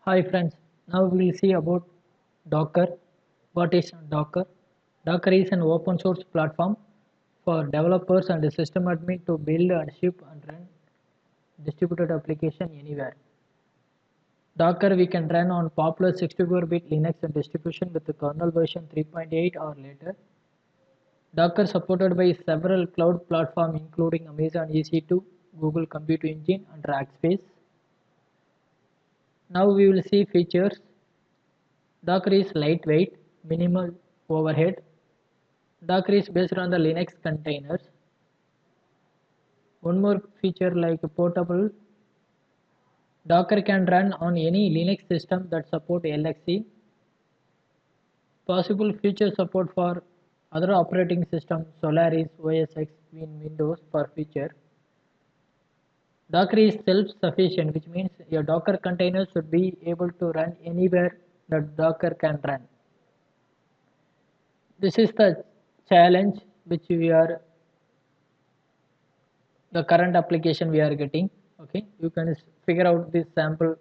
Hi friends, now we will see about Docker. What is Docker? Docker is an open source platform for developers and system admin to build and ship and run distributed application anywhere. Docker we can run on popular 64-bit Linux and distribution with the kernel version 3.8 or later. Docker supported by several cloud platforms including Amazon EC2, Google Compute Engine and Rackspace. Now we will see features. Docker is lightweight, minimal overhead. Docker is based on the Linux containers. One more feature like portable. Docker can run on any Linux system that support LXC. Possible future support for other operating systems Solaris, OS X, Windows for future. Docker is self-sufficient, which means your Docker container should be able to run anywhere that Docker can run. This is the challenge which we are the current application we are getting. Okay, you can figure out this sample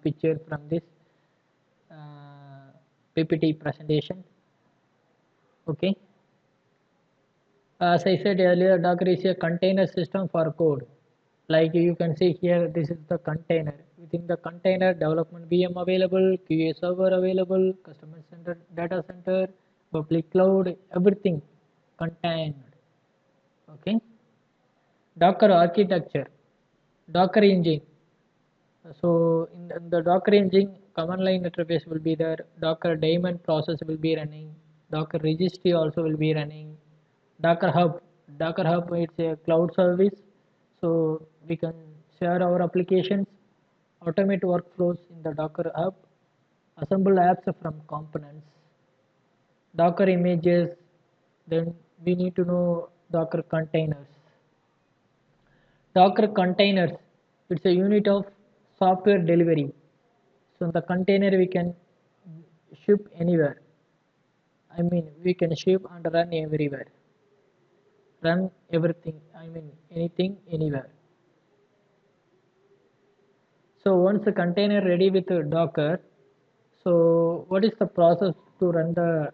picture from this PPT presentation. Okay, as I said earlier, Docker is a container system for code. Like you can see here, this is the container. Within the container, development VM available, QA server available, customer center, data center, public cloud, everything contained. Okay, Docker architecture, Docker engine. So in the Docker engine, command line interface will be there. Docker daemon process will be running. Docker registry also will be running. Docker Hub. Docker Hub it's a cloud service, so we can share our applications, automate workflows in the Docker Hub, assemble apps from components. Docker images. Then we need to know Docker containers. Docker containers, it's a unit of software delivery. So the container we can ship anywhere. I mean we can ship and run everywhere. Run everything. I mean anything anywhere. So once the container ready with Docker, so what is the process to run the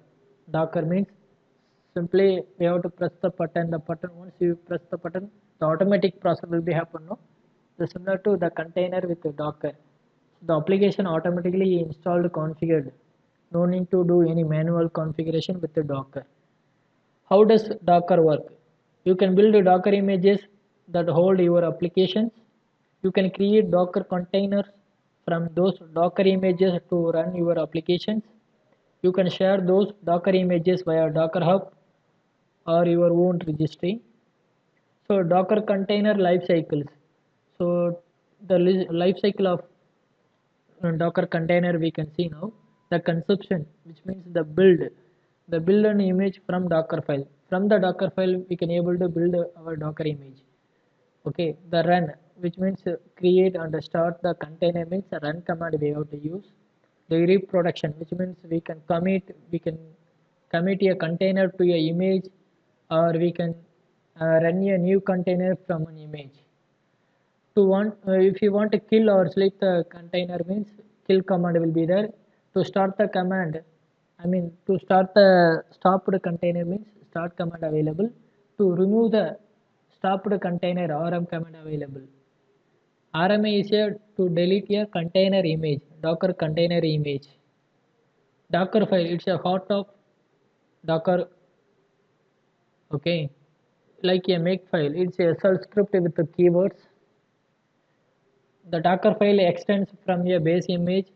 Docker means simply we have to press the button. The button once you press the button, the automatic process will be happen. No, it's similar to the container with the Docker. The application automatically installed configured. No need to do any manual configuration with the Docker. How does Docker work? You can build Docker images that hold your applications. You can create Docker containers from those Docker images to run your applications. You can share those Docker images via Docker Hub or your own registry. So Docker container life cycles. So the life cycle of Docker container we can see now. The consumption, which means the build an image from Docker file. From the Docker file we can able to build our Docker image. Okay, the run, which means create and start the container means a run command we have to use. The reproduction, which means we can commit a container to a image, or we can run a new container from an image. If you want to kill or select the container means kill command will be there. To start the command, I mean to start the stopped container means start command available. To remove the stopped container rm command available. RMA is here to delete a container image, Docker container image. Docker file, it's a heart of Docker. Okay, like a make file, it's a shell script with the keywords. The Docker file extends from a base image.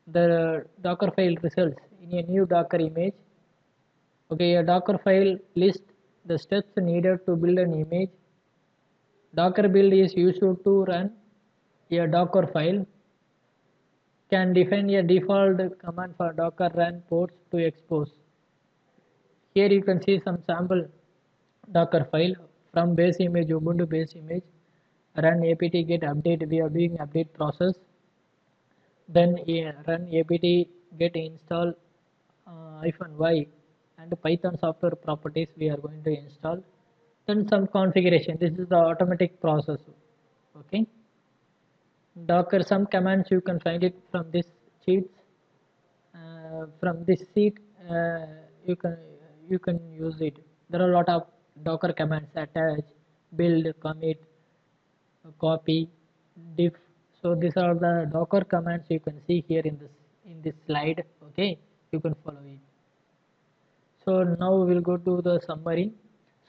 The Docker file results in a new Docker image. Okay, a Docker file lists the steps needed to build an image. Docker build is used to run a Docker file. Can define a default command for Docker run ports to expose. Here you can see some sample Docker file from base image, Ubuntu base image. Run apt get update. We are doing update process. Then run apt get install -y and Python software properties we are going to install. Then some configuration. This is the automatic process. Okay. Docker, some commands you can find it from this sheet. From this sheet, uh, you can you can use it. There are a lot of Docker commands: attach, build, commit, copy, diff. So these are the Docker commands you can see here in this slide. Okay, you can follow it. So now we will go to the summary.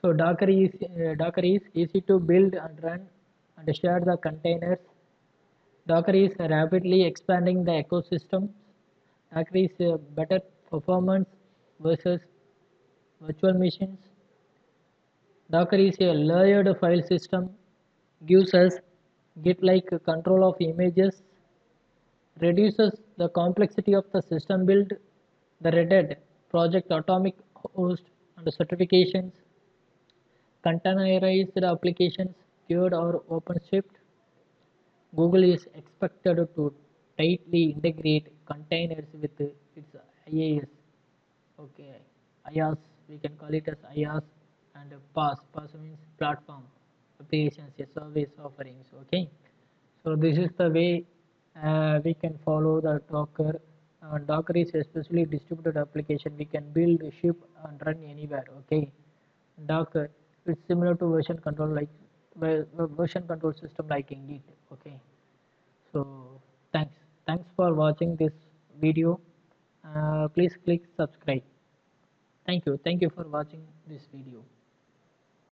So Docker is easy to build and run and share the containers. Docker is rapidly expanding the ecosystem. Docker is better performance versus virtual machines. Docker is a layered file system, gives us Git-like control of images, reduces the complexity of the system build, the Red Hat project atomic host and certifications, containerized applications, cured or OpenShift. Google is expected to tightly integrate containers with its IaaS. Okay, IaaS, we can call it as IaaS, and PaaS. PaaS means platform applications, a service offerings. Okay, so this is the way we can follow the Docker. Docker is especially distributed application. We can build, ship, and run anywhere. Okay, Docker it's similar to version control version control system like in Git. Okay, so thanks for watching this video. Please click subscribe. Thank you for watching this video.